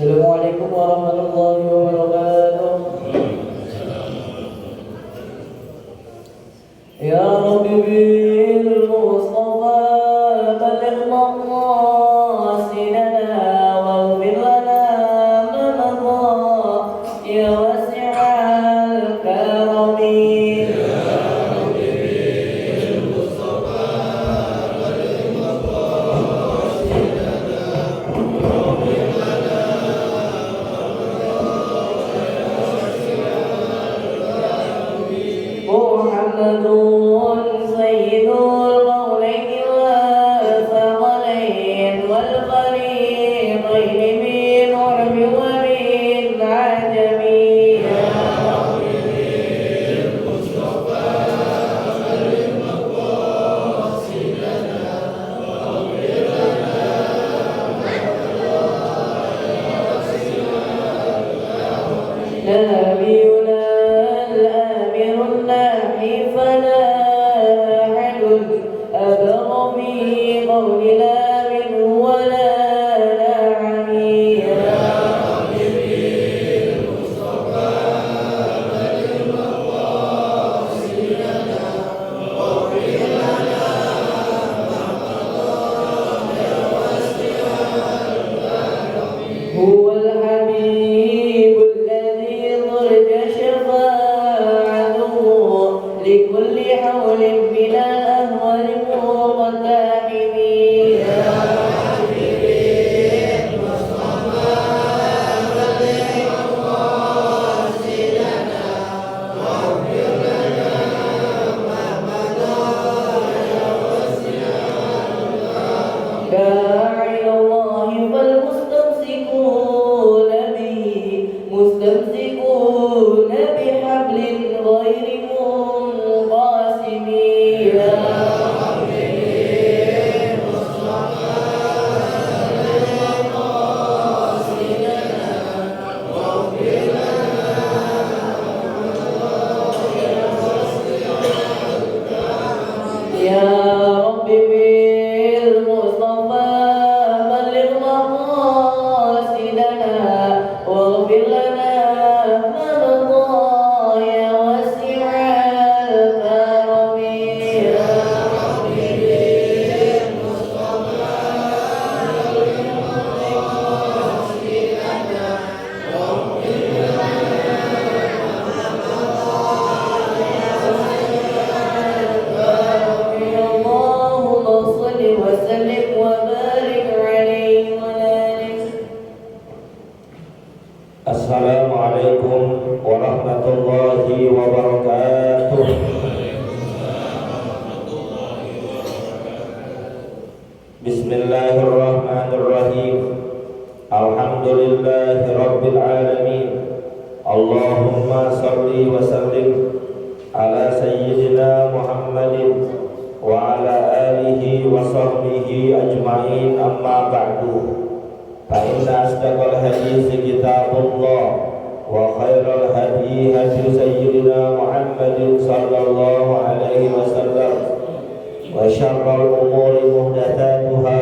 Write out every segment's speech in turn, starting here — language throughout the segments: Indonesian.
Assalamualaikum warahmatullahi wabarakatuh. Ya Rabbi bil Mustafa balligh maqasidana waghfir lana ma madha ya wasi'al karami. محمد سيد القولين والثقلين والفريقين من عرب ومن عجم. نبينا الآمر الناحي فلا أحد أبر في قول لا منه ولا نعم. هو الحبيب الذي ضرج شفاعته لكل حول من الأهوال مقتحم. داعي الله فالمستمسكون به مستمسكون بحبل غير منقسم. يا رب بالمصطفى بلغ مقاصدنا واغفر لنا ما مضى يا واسع الكرم. اللهم صل وسلم وبارك عليه وعلى آله. Assalamualaikum warahmatullahi wabarakatuh. Bismillahirrahmanirrahim. Alhamdulillahi rabbil alamin. Allahumma salli wa sallim ala sayyidina Muhammadin wa ala alihi wa sahbihi ajma'in, amma ba'du. Fa inna asdaqal hadits kitabullah wa khairal hadi hadi sayyidina Muhammadin sallallahu alaihi wasallam wa syarral umuri muhdatsatuha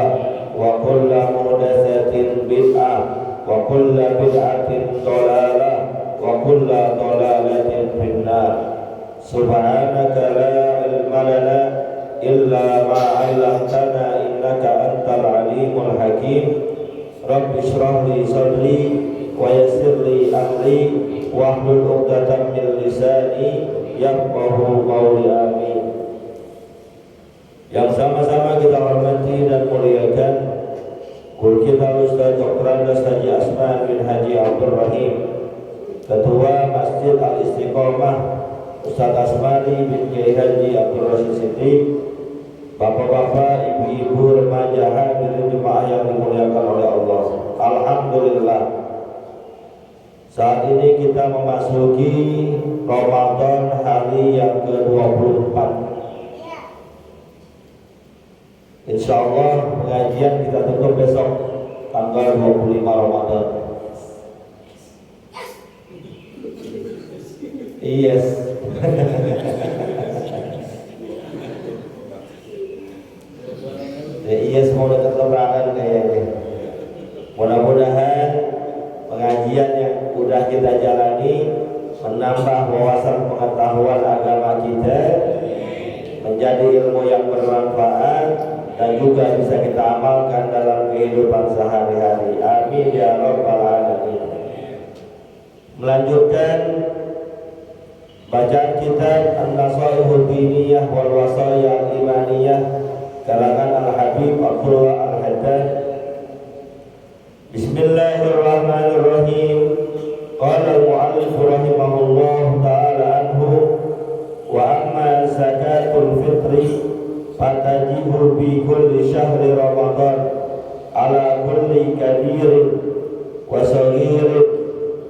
wa kullu muhdatsatin bid'ah wa kullu bid'atin dhalalah wa kullu dhalalatin finnar. Subhanaka la ilma lana illa ma 'allamtana innaka antal alimul hakim. Rabbi shrah li sadri wa yassir li amri wahlul 'uqdatam min lisani yafqahu qawli. Amin. Yang sama-sama kita hormati dan muliakan guru kita Ustaz Dr. Andes Haji Asman bin Haji Abdul Rahim, Ketua Masjid Al-Istiqomah Ustaz Asmani bin Kiai Haji Abdul Rashid Siddiq, bapak-bapak, ibu-ibu, remaja, hadirin jemaah yang dimuliakan oleh Allah. Alhamdulillah, saat ini kita memasuki Ramadan hari yang ke-24. Insya Allah pengajian kita tutup besok tanggal 25 Ramadan. Yes. Iya, semua dekat lebaran kayaknya. Mudah-mudahan kita jalani menambah wawasan pengetahuan agama kita, menjadi ilmu yang bermanfaat dan juga bisa kita amalkan dalam kehidupan sehari-hari. Amin ya rabbal alamin. Melanjutkan bacaan kitab An-Nasaihud Diniyah wal Wasaya Al-Imaniyah karangan Al-Habib Abdullah Al-Haddad. Bismillahirrahmanirrahim. Qala al-mu'allif rahimahullah ta'ala anhu wa amma zakatul fitri fatajibu bi kulli syahri Ramadan ala kulli kabirin wa saghirin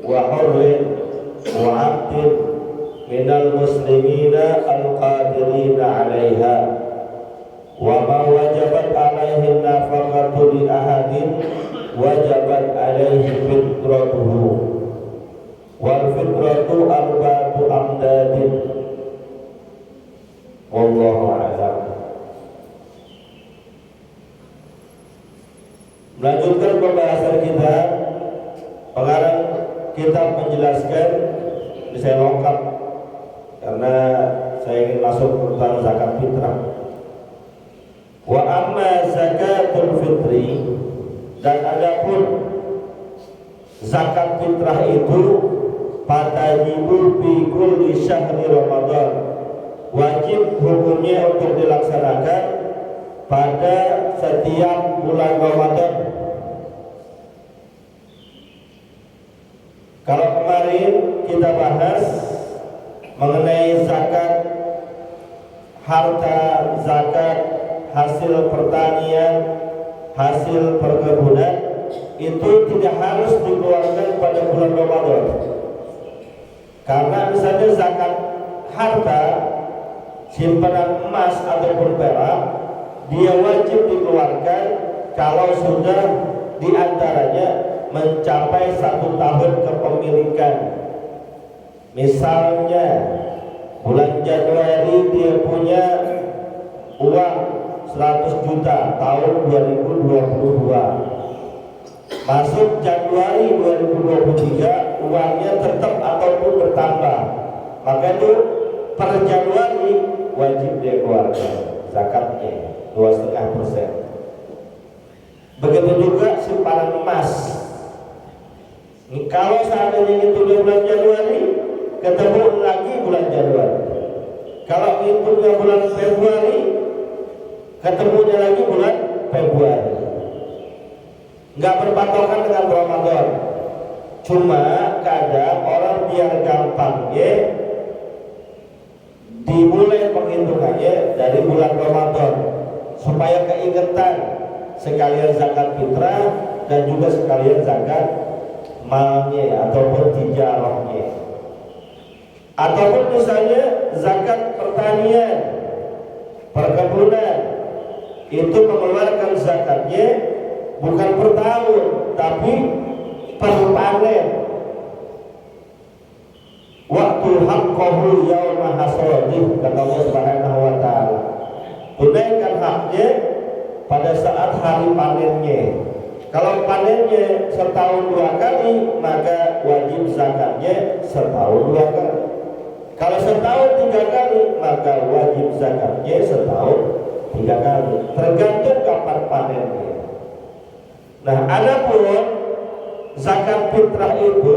wa hurrin wa 'abdin minal muslimina al-qadirina 'alaiha wa ma wajabat 'alaihi nafaqatu li ahadin wajabat 'alaihi fitratuhu wal fitratu arba'atu amdadin wallahu a'lam. Melanjutkan pembahasan kita, pengarang kitab menjelaskan, ini saya lengkap karena saya ingin masuk tentang zakat fitrah. Wa amma zakatul fitri, dan adapun zakat fitrah itu fatajibu bi kulli syahri Ramadan, wajib hukumnya untuk dilaksanakan pada setiap bulan Ramadan. Kalau kemarin kita bahas mengenai zakat harta, zakat hasil pertanian, hasil perkebunan, itu tidak harus dikeluarkan pada bulan Ramadan. Karena misalnya zakat harta, simpanan emas ataupun perak, dia wajib dikeluarkan kalau sudah diantaranya mencapai 1 tahun kepemilikan. Misalnya bulan Januari dia punya uang 100 juta tahun 2022, masuk Januari 2023 uangnya tetap ataupun bertambah, maka itu per Januari wajib dia keluarkan zakatnya 2,5%. Begitu juga simpanan emas. Kalau seandainya itu di bulan Januari, ketemu lagi bulan Januari. Kalau itu di bulan Februari, ketemunya lagi bulan Februari. Nggak berpatokan dengan Ramadan. Cuma kadang orang biar gampang ya, dimulai penghitungannya dari bulan Ramadan supaya keingetan, sekalian zakat fitrah dan juga sekalian zakat malnya ataupun tijarahnya. Ataupun misalnya zakat pertanian, perkebunan, itu mengeluarkan zakatnya bukan per tahun tapi per panen. Waktu haqqahu yauma hasadih, kata Allah Subhanahu wa taala. Tunaikan haknya pada saat hari panennya. Kalau panennya setahun 2 kali, maka wajib zakatnya setahun 2 kali. Kalau setahun 3 kali, maka wajib zakatnya setahun 3 kali. Tergantung kapan panennya. Nah, adapun zakat fitrah itu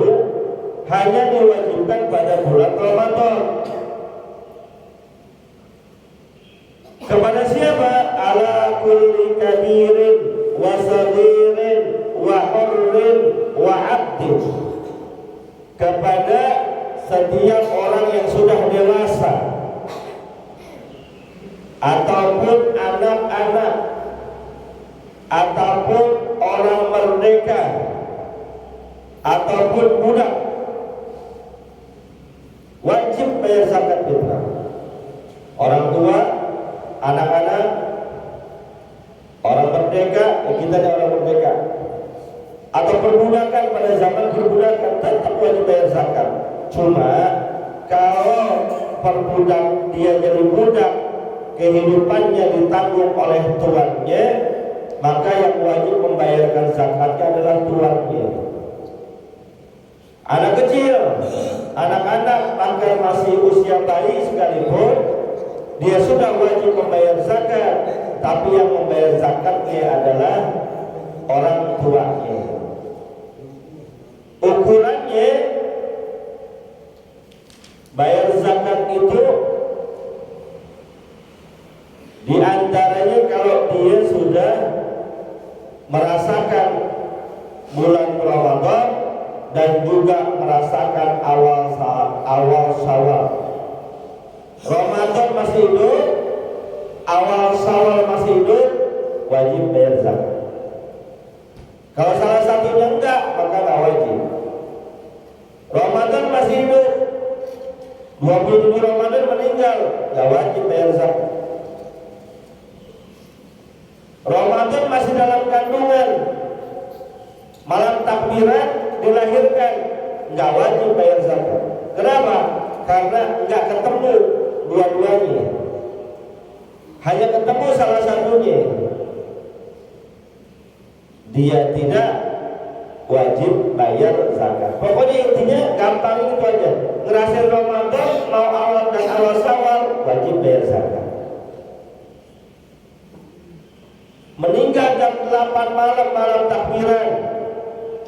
hanya diwajibkan pada bulan Ramadan. Kepada siapa? Ala kulli kabirin wa saghirin wa hurrin wa 'abdin. Kepada setiap orang yang sudah dewasa ataupun anak-anak ataupun orang merdeka ataupun budak, wajib bayar zakat fitrah. Orang tua, anak-anak, orang merdeka, kita ada orang merdeka, atau perbudakan pada zaman perbudakan tetap wajib bayar zakat. Cuma kalau perbudak dia jadi budak, kehidupannya ditanggung oleh tuannya, maka yang wajib membayarkan zakatnya adalah tuannya. Anak kecil, anak-anak bahkan masih usia bayi sekalipun, dia sudah wajib membayar zakat, tapi yang membayar zakatnya adalah orang tuanya. Ukurannya bayar zakat itu diantaranya kalau dia sudah merasakan bulan Ramadan dan juga merasakan awal Syawal. Ramadan masih hidup, awal Syawal masih hidup, wajib bayar zakat. Kalau salah satunya enggak, maka enggak wajib. Ramadan masih hidup, 27 Ramadan meninggal, enggak wajib bayar zakat. Ramadan masih dalam kandungan, malam takbiran dilahirkan, enggak wajib bayar zakat. Kenapa? Karena enggak ketemu dua-duanya, hanya ketemu salah satunya, dia tidak wajib bayar zakat. Pokoknya intinya gampang itu aja. Ngerasain Ramadan mau awal dan awal Syawal wajib bayar zakat. Meninggal jam 8 malam takbiran,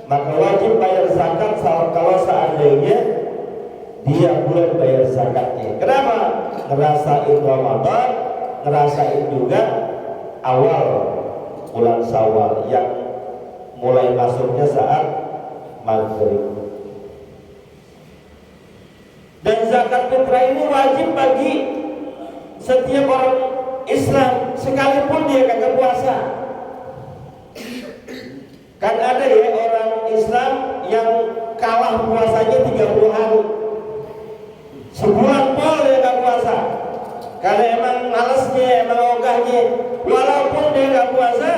maka wajib bayar zakat kalau seandainya dia belum bayar zakatnya. Kenapa? Ngerasain Ramadan, ngerasain juga awal bulan Syawal yang mulai masuknya saat maghrib. Dan zakat fitrah ini wajib bagi setiap orang Islam sekalipun dia kagak puasa. Kan ada ya orang Islam yang kalah puasanya 30 hari, sebulan pol dia gak puasa karena emang malesnya, emang ogahnya. Walaupun dia gak puasa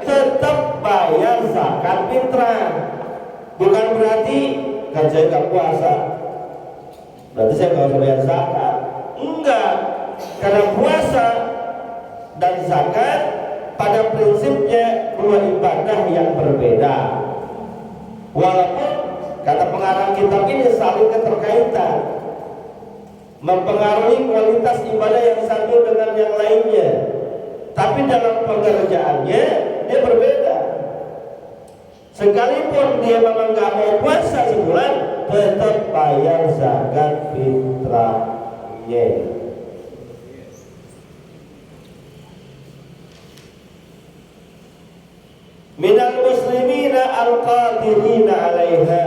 tetap bayar zakat fitrah. Bukan berarti kan saya gak puasa berarti saya gak harus bayar zakat. Enggak, karena puasa dan zakat pada prinsipnya dua ibadah yang berbeda. Walaupun kata pengarang kitab ini saling keterkaitan, mempengaruhi kualitas ibadah yang satu dengan yang lainnya, tapi dalam pengerjaannya dia berbeda. Sekalipun dia memang gak mau puasa sebulan, tetap bayar zakat fitrahnya. Minal muslimina al-qadirina alaiha,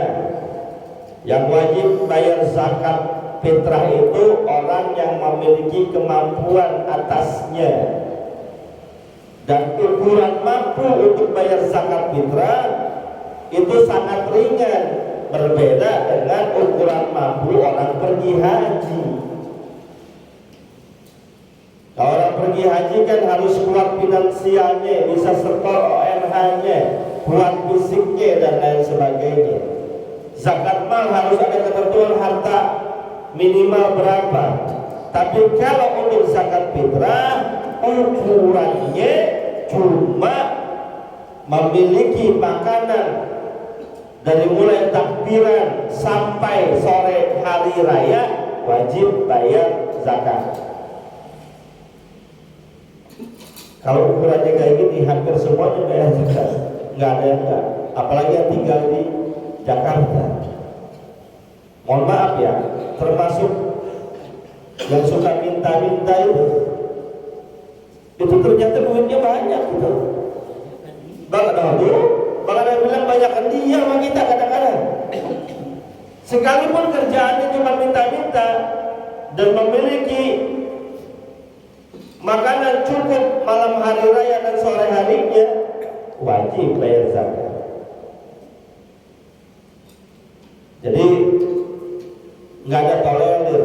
yang wajib bayar zakat fitrah itu orang yang memiliki kemampuan atasnya. Dan ukuran mampu untuk bayar zakat fitrah itu sangat ringan, berbeda dengan ukuran mampu orang pergi haji. Kalau orang pergi haji kan harus kuat finansialnya, bisa setor ONH-nya, kuat fisiknya dan lain sebagainya. Zakat mal harus ada ketentuan harta minimal berapa. Tapi kalau untuk zakat fitrah ukurannya cuma memiliki makanan dari mulai takbiran sampai sore hari raya, wajib bayar zakat. Kalau ukurannya kayak gini, hampir semuanya bayar zakat, nggak ada yang enggak. Apalagi yang tinggal di Jakarta. Mohon maaf ya, termasuk yang suka minta-minta itu ternyata duitnya banyak gitu. Bang ada yang bilang banyakkan dia sama kita kadang-kadang. Sekalipun kerjaannya cuma minta-minta dan memiliki makanan cukup malam hari raya dan sore harinya, wajib bayar zakat. Jadi nggak ada tolerir.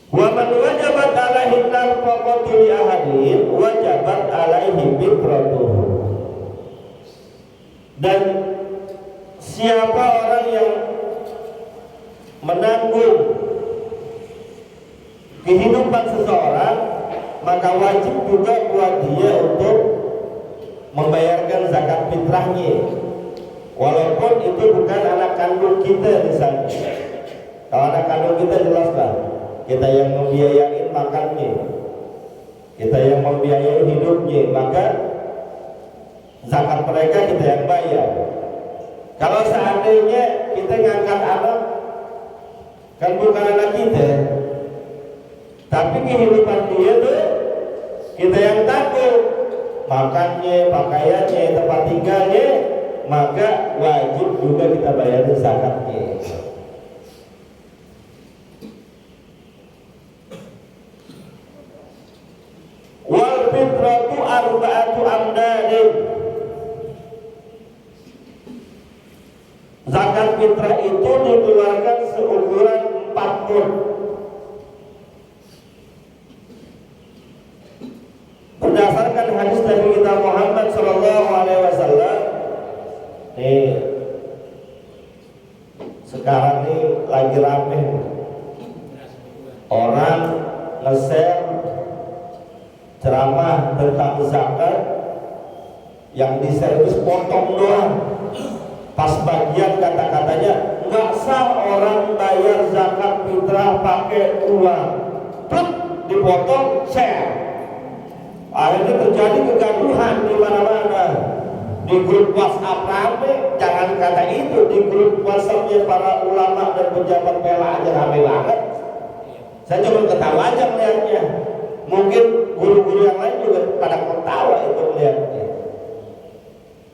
Wa man wajabat alaihi nafaqatu li ahadin wajabat alaihi fitratuhu. Dan siapa orang yang menanggung kehidupan seseorang, maka wajib juga buat dia untuk membayarkan zakat fitrahnya. Walaupun itu bukan anak kandung kita misalnya. Kalau anak kandung kita jelas lah, kita yang membiayain makannya, kita yang membiayai hidupnya, maka zakat mereka kita yang bayar. Kalau seandainya kita ngangkat anak, kan bukan anak kita, tapi kehidupan dia tuh kita yang tanggung, makannya, pakaiannya, tempat tinggalnya, maka wajib juga kita bayar zakatnya. Wal fitratu arba'atu amdadin. Zakat fitrah itu dikeluarkan seukuran 4 mud. Berdasarkan hadis Nabi kita Muhammad sallallahu alaihi wasallam, sekarang ini lagi rame orang nge-share ceramah tentang zakat, yang di-share itu sepotong doang. Pas bagian kata-katanya, nggak sah orang bayar zakat fitrah pakai uang, pluk, dipotong, share. Akhirnya terjadi kegaduhan di mana-mana. Di grup WhatsApp rame, jangan kata itu, di grup WhatsAppnya para ulama dan pejabat pela aja rame banget. Saya cuma ketawa aja melihatnya. Mungkin guru-guru yang lain juga pada ketawa itu melihatnya.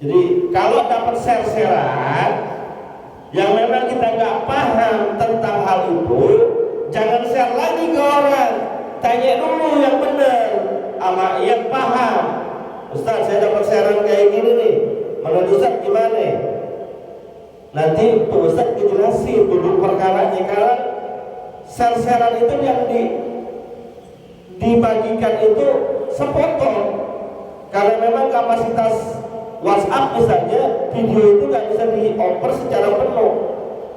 Jadi kalau dapat share-sharean yang memang kita nggak paham tentang hal itu, jangan share lagi ke orang. Tanya dulu yang benar sama yang paham. Ustaz, saya dapat sharean kayak gini nih, menurut Ustaz gimana? Nanti Pak Ustaz dijelasin duduk perkaranya. Karena share-sharean itu yang dibagikan itu sepotong, karena memang kapasitas WhatsApp misalnya video itu nggak bisa dioper secara penuh,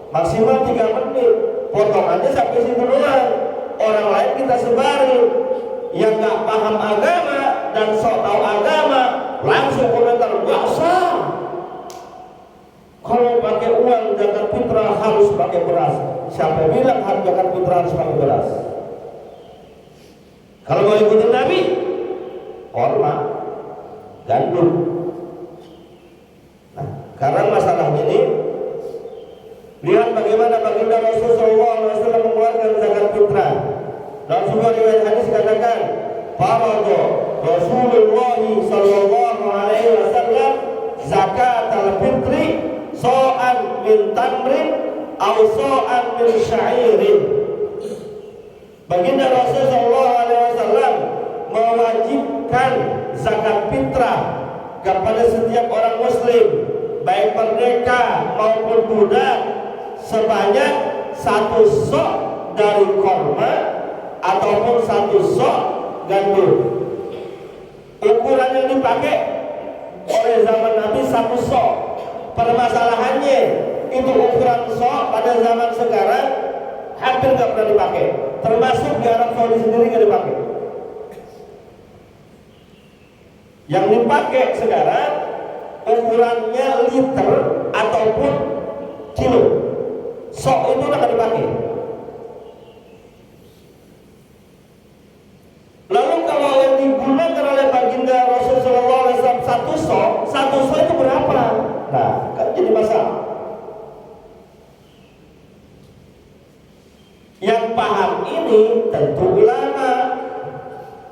maksimal 3 menit, potongannya sampai situ doang. Orang lain kita sebarin, yang nggak paham agama dan sok tahu agama langsung komentar, nggak sah. Kalau pakai uang zakat fitrah harus pakai beras. Siapa bilang harus zakat fitrah harus pakai beras? Kalau mau ikutin Nabi, korma, gandum. Nah, karena masalah ini, lihat bagaimana baginda Rasulullah SAW mengeluarkan zakat fitrah. Dalam sebuah riwayat hadis katakan, farada Rasulullah sallallahu alaihi wasallam zakat al-fitri so'an min tamrin au so'an min sya'irin. Baginda Rasulullah SAW mewajibkan zakat fitrah kepada setiap orang muslim, baik merdeka maupun budak, sebanyak 1 sok dari korma ataupun 1 sok gandum. Ukuran yang dipakai oleh zaman Nabi 1 sok. Permasalahannya itu ukuran sok pada zaman sekarang hampir nggak pernah dipakai, termasuk di Arab Saudi sendiri nggak dipakai. Yang dipakai sekarang ukurannya liter ataupun kilo. Sok itu nggak dipakai. Lalu kalau yang digunakan oleh baginda Rasulullah SAW 1 sok itu berapa? Nah, kan jadi masalah. Yang paham ini tentu ulama,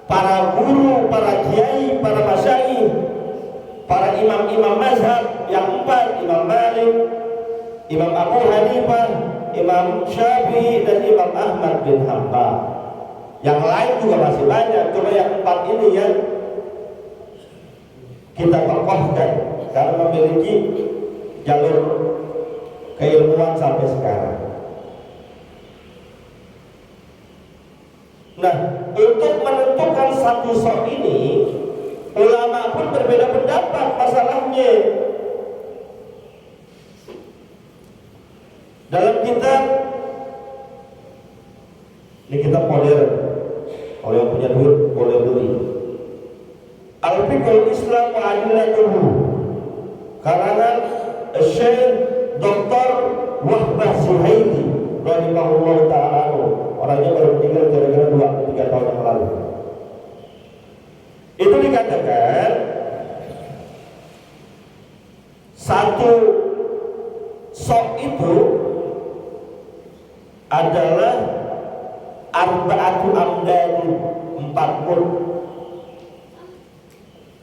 para guru, para kiai, para masyayikh, para imam-imam mazhab yang 4, Imam Malik, Imam Abu Hanifah, Imam Syafi'i, dan Imam Ahmad bin Hanbal. Yang lain juga masih banyak, cuma yang 4 ini yang kita kokohkan karena memiliki jalur keilmuan sampai sekarang. Nah, untuk menentukan 1 sok ini, ulama pun berbeda pendapat masalahnya. Dalam kitab, ini kitab modern, kalau yang punya duit boleh beli, Al-Fiqhul Islam wa Adillatuhu, karangan Syekh Dr. Wahbah Suhaili rahimahullah ta'ala, orangnya baru meninggal kira-kira 2-3 tahun yang lalu. Itu dikatakan satu sok itu adalah arba'atu amdani, 4 mud.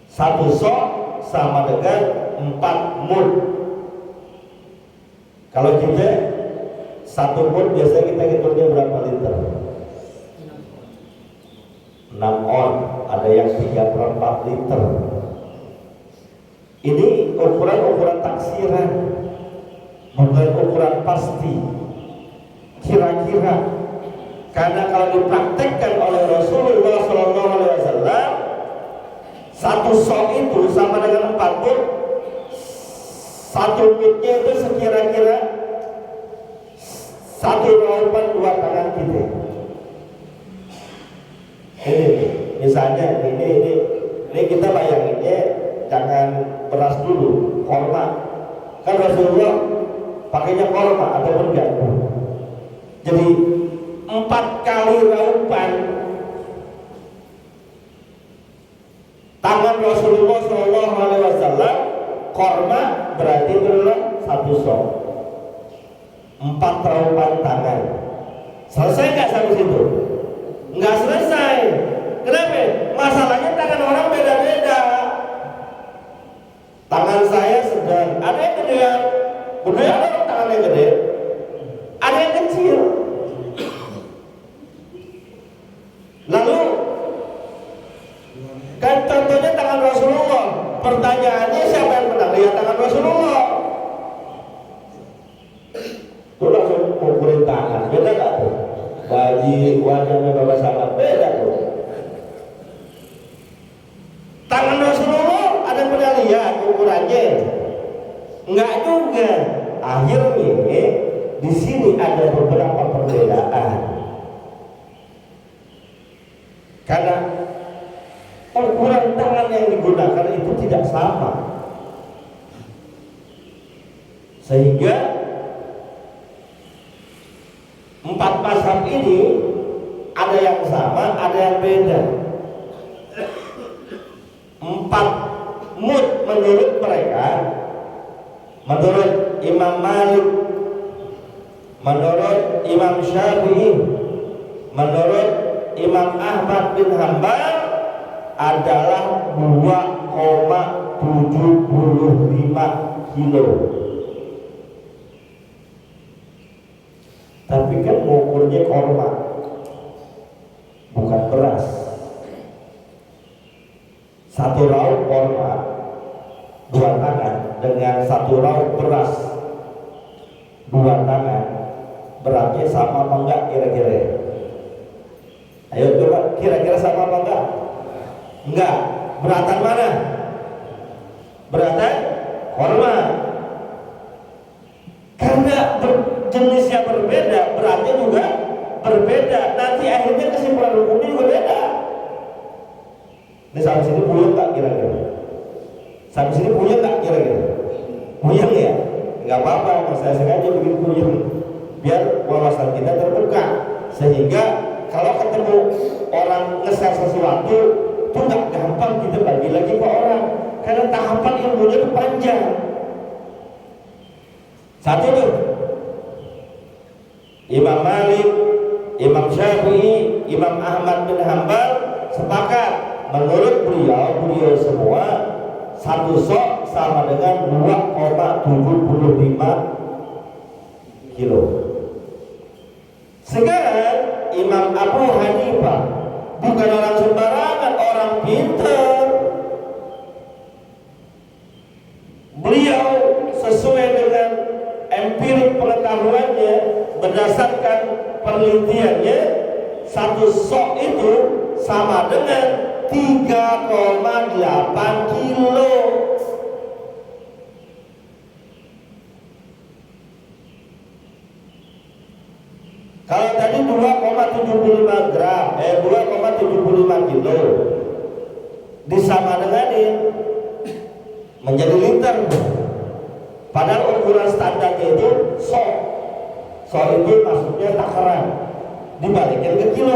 Satu sok sama dengan 4 mud. Kalau kita satu mud biasanya kita hitungnya berapa liter? 6 on, ada yang 3/4 liter. Ini ukuran taksiran, bukan ukuran pasti. Kira-kira, karena kalau dipraktekkan oleh Rasulullah SAW, satu sok itu sama dengan 4 mud. Satu mudnya itu sekira-kira 1 raupan 2 tangan kita. Ini misalnya ini kita bayanginnya jangan beras dulu, korma. Kan Rasulullah pakainya korma ataupun gandum. Jadi 4 kali raupan tangan Rasulullah SAW korma berarti adalah 1 sok. 4 raupan tangan. Selesai nggak sampai situ? Nggak selesai. Kenapa? Masalahnya tangan orang beda-beda. Tangan saya sedang, ada yang gede, ada yang tangannya gede, ada yang kecil. Lalu kan contohnya tangan Rasulullah. Pertanyaannya siapa yang menang? Lihat tangan Rasulullah. Tuh langsung ngukurin tangan, beda gak tuh? Gaji wajahnya Bapak sangat beda tuh. Tangan Rasulullah ada yang pernah lihat ukurannya? Enggak juga. Akhirnya di sini ada beberapa perbedaan. Karena ukuran tangan yang digunakan itu tidak sama, sehingga 4 mazhab ini ada yang sama, ada yang beda. 4 mud menurut mereka, menurut Imam Malik, menurut Imam Syafi'i, menurut Imam Ahmad bin Hanbal adalah 2,75 kilo. Tapi kan ngukurnya korma, bukan beras. 1 raup korma 2 tangan dengan 1 raup beras 2 tangan, beratnya sama apa enggak kira-kira? Ayo coba, kira-kira sama apa enggak? Enggak. Beratan mana? Beratan korma. Karena jenisnya berbeda, beratnya juga berbeda. Nanti akhirnya kesimpulan hukumnya juga beda. Ini sampai sini puyeng tak kira-kira? Sampai sini puyeng tak kira-kira? Puyeng ya? Enggak apa-apa, saya sengaja bikin puyeng biar wawasan kita terbuka, sehingga kalau ketemu orang nge-share sesuatu itu nggak gampang kita bagi lagi ke orang, karena tahapan ilmunya itu panjang. Satu tuh, Imam Malik, Imam Syafi'i, Imam Ahmad bin Hanbal sepakat, menurut beliau semua 1 sok sama dengan 2,75 kilo. Sekarang Imam Abu Hanifah bukan orang sembarangan, orang pintar. Beliau sesuai dengan empirik pengetahuannya, berdasarkan penelitiannya, 1 sok itu sama dengan 3,8 kilo. Kalau tadi 2,75 gram, 2,75 kilo disama denganin menjadi liter. Padahal ukuran standarnya itu so itu maksudnya takaran, dibalikin ke kilo.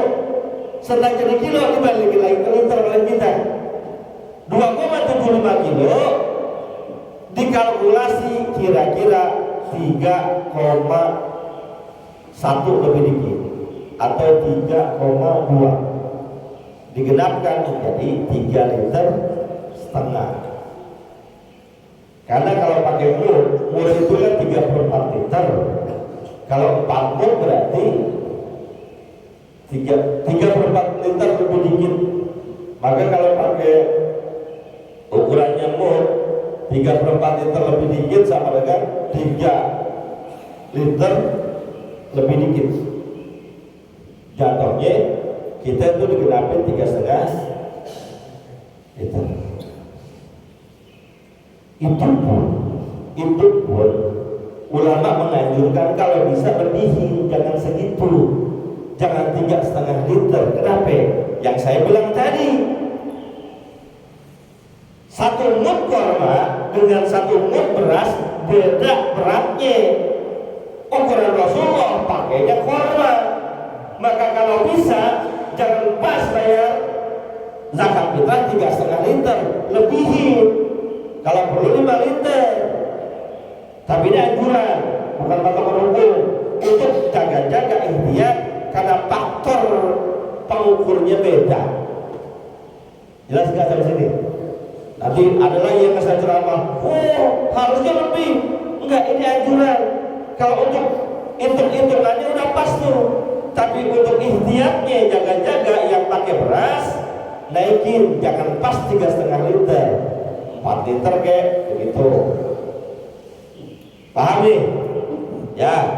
Setelah jadi kilo dibalikin lagi ke liter oleh kita. 2,75 kilo dikalkulasi kira-kira 3,1 lebih dikit atau 3,2 digenapkan menjadi 3 liter setengah. Karena kalau pakai mur itu kan 34 liter. Kalau 4 mur berarti 34 liter lebih dikit. Maka kalau pakai ukurannya mur 34 liter lebih dikit sama dengan 3 liter lebih dikit. Jatuhnya kita itu digenapin 3,5 liter. Itu pun ulama menganjurkan kalau bisa lebihin, jangan segitu, jangan 3,5 liter. Kenapa? Yang saya bilang tadi, 1 mud korma dengan 1 mud beras beda beratnya. Ukuran Rasulullah pakainya korma. Maka kalau bisa jangan pas bayar zakat fitrah 3,5 liter, lebihin. Kalau perlu 5 liter. Tapi ini anjuran, bukan patokan hukum. Untuk jaga-jaga ikhtiar karena faktor pengukurnya beda. Jelas nggak sampai sini? Nanti ada lagi yang saya ceramah, harusnya lebih. Enggak, ini anjuran. Kalau untuk hitung-hitungannya udah pas tuh. Tapi untuk ikhtiarnya jaga-jaga yang pakai beras naikin, jangan pas 3,5 liter, 4 liter kayak begitu. Paham nih? Ya.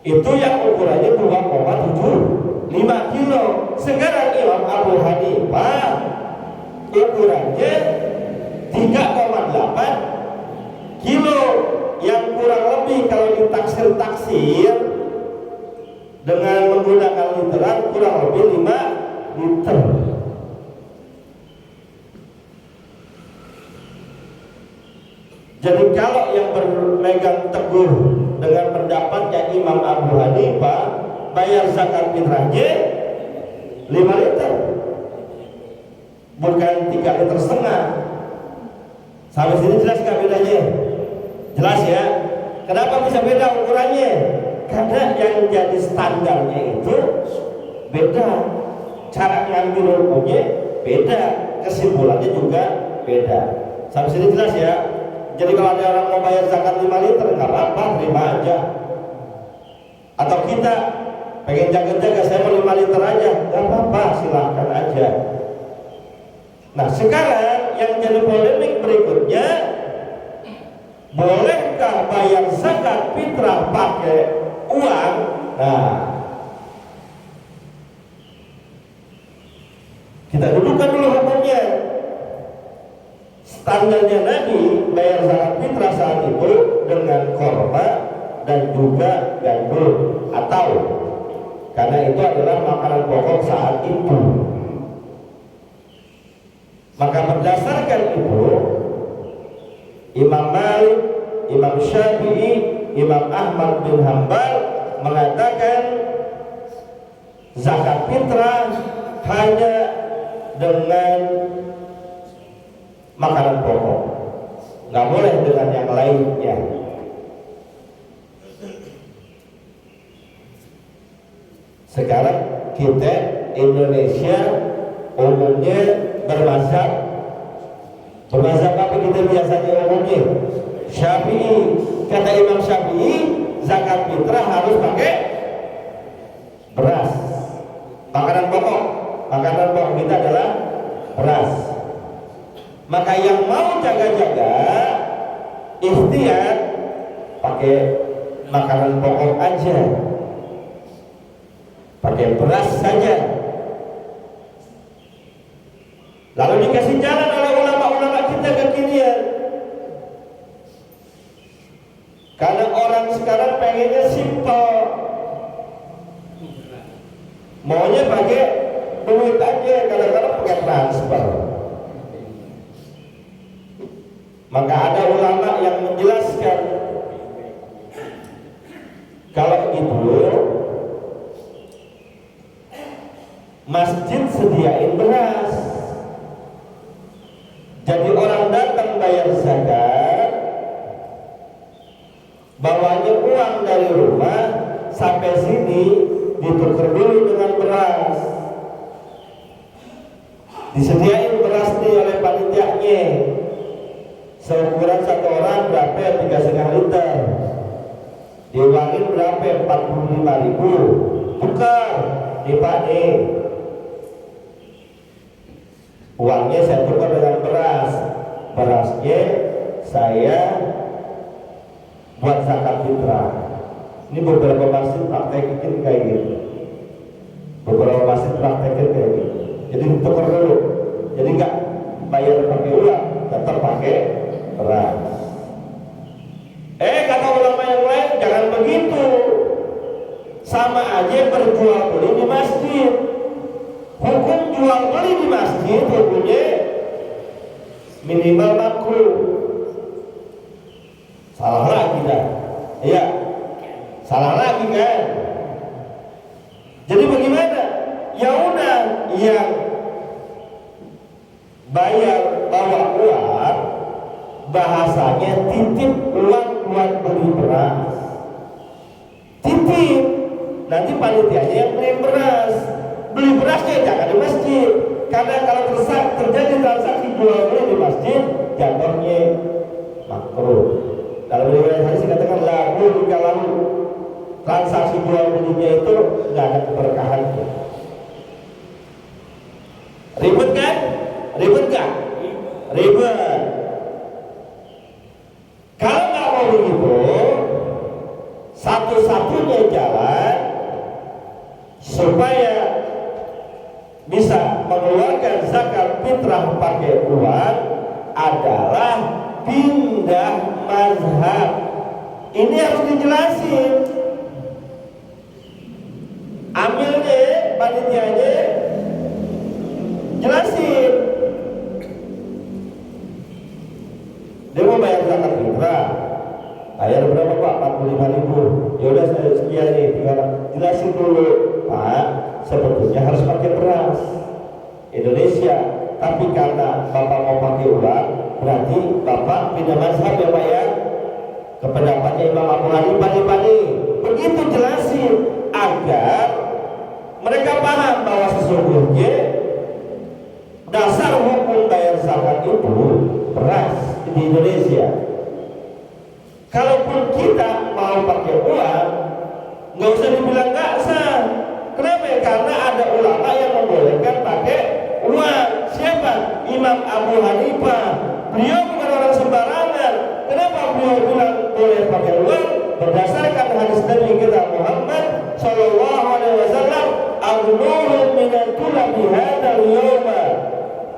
Itu yang ukurannya 2,75 kilo. Sekarang Imam Abu Hanifah ukurannya 3,8 kilo, yang kurang lebih kalau ditaksir dengan menggunakan literan kurang lebih 5 liter. Jadi kalau yang bermegang teguh dengan pendapatnya Imam Abu Hanifah, bayar zakat fitrahnya 5 liter, bukan 3,5 liter. Sampai sini jelas nggak bedanya? Jelas ya? Kenapa bisa beda ukurannya? Karena yang jadi standarnya itu beda, cara ngambil hukumnya beda, kesimpulannya juga beda. Sampai sini jelas ya? Jadi kalau ada orang mau bayar zakat 5 liter, nggak apa-apa, terima aja. Atau kita pengen jaga-jaga, saya mau 5 liter aja, nggak apa-apa, silahkan aja. Nah sekarang yang jadi polemik berikutnya, bolehkah bayar zakat fitrah pakai uang? Nah, kita dudukkan dulu hukumnya. Standarnya Nabi bayar zakat fitrah saat itu dengan korma dan juga gandum atau, karena itu adalah makanan pokok saat itu. Maka berdasarkan itu Imam Malik, Imam Syafi'i, Imam Ahmad bin Hanbal mengatakan zakat fitrah hanya dengan makanan pokok, nggak boleh dengan yang lainnya. Sekarang kita Indonesia umumnya bermazhab apa kita biasanya umumnya? Syafi'i. Kata Imam Syafi'i, zakat fitrah harus pakai beras. Makanan pokok kita adalah beras. Maka yang mau jaga-jaga ikhtiar pakai makanan pokok aja, pakai beras saja. Lalu dikasih jalan oleh ulama-ulama kita kekinian. Karena orang sekarang pengennya simpel, maunya pakai duit aja, kadang-kadang pakai transfer. Maka ada ulama yang menjelaskan kalau gitu masjid sediain beras. Jadi orang datang bayar zakat, bawanya uang dari rumah sampai sini ditukar dulu dengan beras. Disediain beras nih oleh panitianya. Seukuran satu orang berapa? 3,5 liter. Diuangin berapa? 45.000. Tukar nih Pak nih. Uangnya saya tukar dengan beras. Berasnya saya buat zakat fitrah. Ini beberapa masjid praktekin kayak gitu. Beberapa masjid praktekin kayak gitu. Jadi tukar dulu. Jadi nggak bayar pakai uang, tetap pakai beras. Kata ulama yang lain jangan begitu. Sama aja berjual beli di masjid. Hukum jual beli di masjid hukumnya minimal makruh. Salah lagi dah. Iya. Salah lagi kan. Jadi bagaimana? Ya udah yang bayar bawa uang bahasanya titip uang buat beli beras. Titip. Nanti panitianya yang beli beras. Beli berasnya jangan di masjid. Karena kalau terjadi transaksi jual beli di masjid, jatuhnya makruh. Dalam riwayat hadis dikatakan lagu kalau transaksi jual belinya itu nggak ada keberkahannya. Ribet kan? Ribet nggak? Ribet. Kalau nggak mau begitu, satu-satunya jalan supaya bisa mengeluarkan zakat fitrah pakai uang adalah pindah mazhab. Ini harus dijelasin. Ambilnya, panitianya jelasin. Dia mau bayar zakat fitrah. Bayar berapa Pak? 45.000. Ya udah saya sekian nih. Jelasin dulu, Pak. Sebetulnya harus pakai beras Indonesia. Tapi karena Bapak mau pakai uang, berarti Bapak pindah mazhab ya Pak ya. Ke pendapatnya Imam Abu Hanifah nih. Begitu jelasin agar mereka paham bahwa sesungguhnya dasar hukum bayar zakat itu beras di Indonesia. Kalaupun kita mau pakai uang, nggak usah dibilang nggak sah. Kenapa? Karena ada ulama yang membolehkan pakai uang. Siapa? Imam Abu Hanifah. Beliau bukan orang sembarangan. Kenapa beliau bilang boleh pakai uang? Berdasarkan hadis Nabi kita Muhammad Sallallahu Alaihi Wasallam, "Aghnuru minat-tulabi hadal yawma."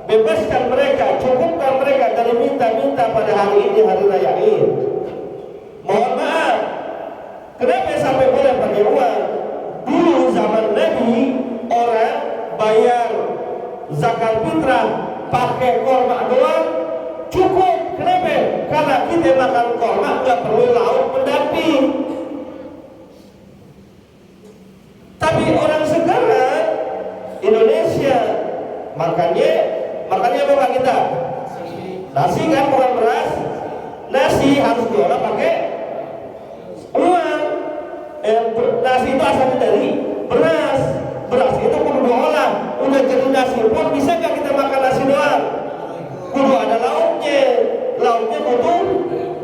Bebaskan mereka, cukupkan mereka dari minta-minta pada hari ini, hari raya Id. Mohon maaf, kenapa sampai boleh pakai uang? Dulu zaman Nabi orang bayar zakat fitrah pakai korma doang cukup. Kenapa? Karena kita makan korma nggak perlu lauk pendamping. Tapi orang sekarang Indonesia makannya apa kita? Nasi kan, bukan beras. Nasi harus diolah pakai uang. Nasi itu asalnya dari beras. Beras itu kudu diolah. Udah jadi nasi pun bisa nggak kita makan nasi doang? Kudu ada lauknya. Lauknya butuh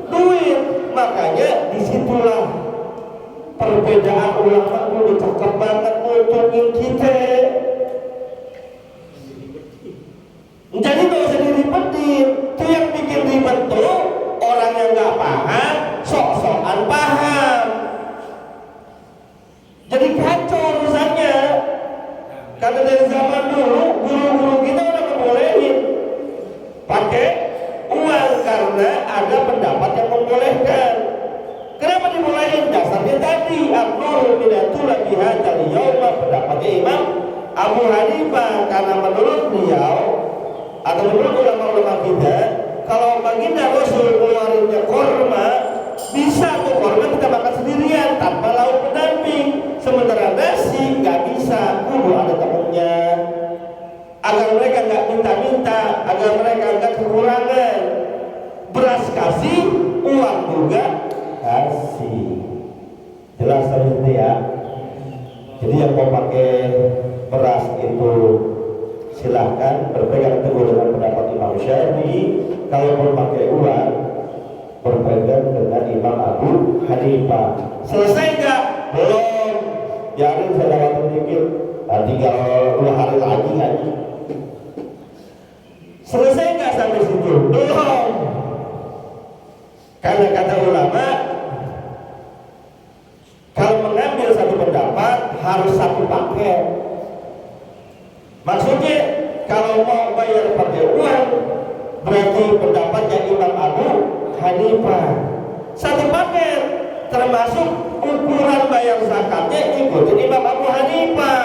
duit. Makanya disitulah perbedaan ulama kudu cakep banget nguntungin kita. Jadi nggak usah diribetin. Itu yang bikin ribet tuh orang yang nggak paham, sok-sokan paham. Jadi kacau urusannya. Karena dari zaman dulu guru-guru kita udah membolehin pakai uang karena ada pendapat yang membolehkan. Kenapa dibolehin? Dasarnya tadi Abdul minatullah bihadal yawma, pendapatnya Imam Abu Hanifah. Karena menurut beliau atau menurut ulama-ulama kita, kalau baginda Rasul keluarinnya korma, bisa tuh korma kita makan sendirian tanpa lauk pendamping. Sementara nasi nggak bisa, kudu ada temennya. Agar mereka nggak minta-minta, agar mereka nggak kekurangan. Beras kasih, uang juga kasih. Jelas tadi ya. Jadi yang mau pakai beras itu silahkan berpegang teguh dengan pendapat Imam Syafi'i. Kalau mau pakai uang berpegang dengan Imam Abu Hanifah. Selesai nggak? Belum. Jangan saya dapat sedikit. Tinggal 2 hari lagi ngaji. Selesai nggak sampai situ? Belum. Karena kata ulama, kalau mengambil satu pendapat harus satu paket. Maksudnya kalau mau bayar pakai uang berarti pendapatnya Imam Abu Hanifah. Satu paket termasuk ukuran bayar zakatnya ikutin Imam Abu Hanifah.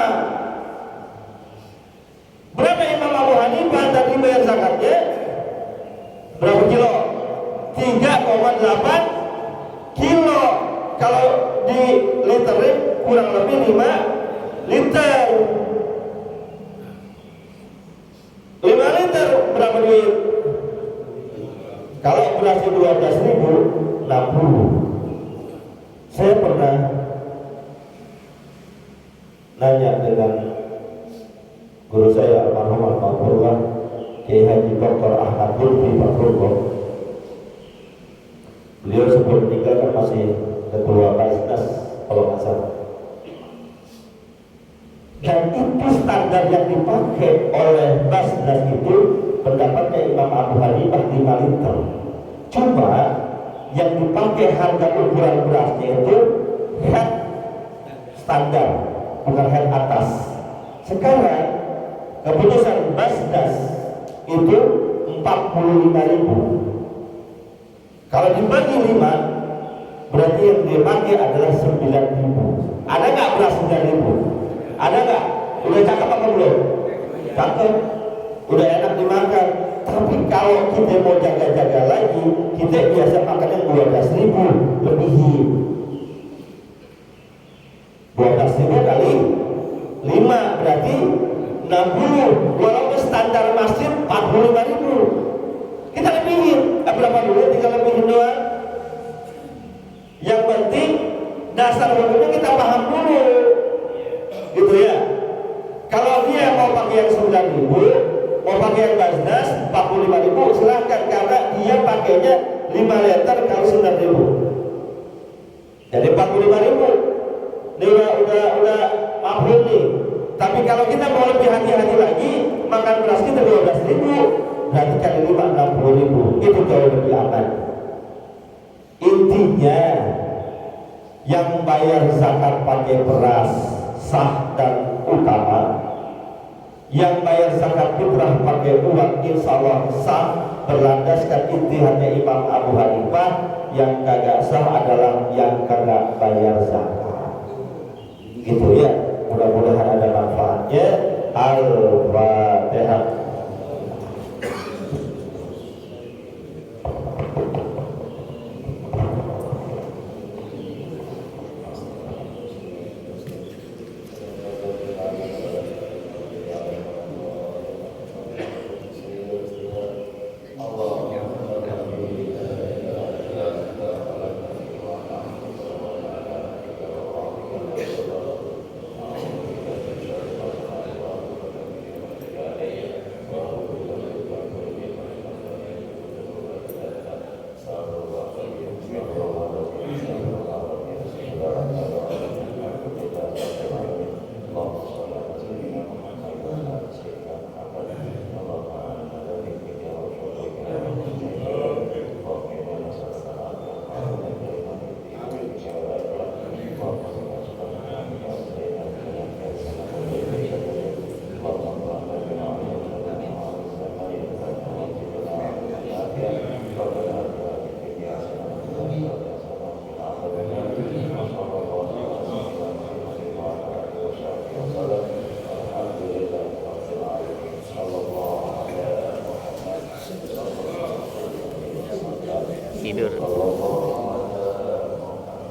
Berapa Imam Abu Hanifah tadi bayar zakatnya? Berapa kilo? 3,8 kilo. Kalau di literin kurang lebih 5 liter. 5 liter berapa duit? Kalau berasnya 12.000, 60. Saya pernah nanya dengan guru saya almarhum almarhumullah Kiai Haji Dr. Ahmad Lutfi Fakrullah. Beliau sebelum meninggal kan masih ketua Basnas kalau nggak salah. Dan itu standar yang dipakai oleh Basnas itu pendapatnya Imam Abu Hanifah 5 liter. Cuma yang dipakai harga ukuran berasnya itu head standar, bukan head atas. Sekarang keputusan Basnas itu 45.000. Kalau dibagi 5 berarti yang dipakai adalah 9.000. Ada nggak beras 9.000? Ada nggak? Udah cakep apa belum? Cakep, udah enak dimakan. Tapi kalau kita mau jaga-jaga lagi, kita biasa makan yang 12.000 lebihi. 12.000 kali 5 berarti 60. Walaupun standar masjid 45.000. Kita lebihin, berapa dulu? Tinggal lebihin doang. Yang penting dasar hukumnya kita paham dulu, gitu ya. Kalau dia mau pakai yang 9.000, mau pakai yang Basnas 45.000, silahkan karena dia pakainya 5 liter kali 9.000. Jadi 45.000. Ini udah mampu nih. Tapi kalau kita mau lebih hati-hati lagi, makan beras kita 12.000. Berarti kali 5 60.000. Itu jauh lebih aman. Intinya yang bayar zakat pakai beras sah dan utama. Yang bayar zakat fitrah pakai uang insya Allah sah, berlandaskan intihannya Imam Abu Hanifah. Yang kagak sah adalah yang kagak bayar zakat. Gitu ya. Mudah-mudahan ada manfaatnya. Al-Fatihah. wabarakatuh.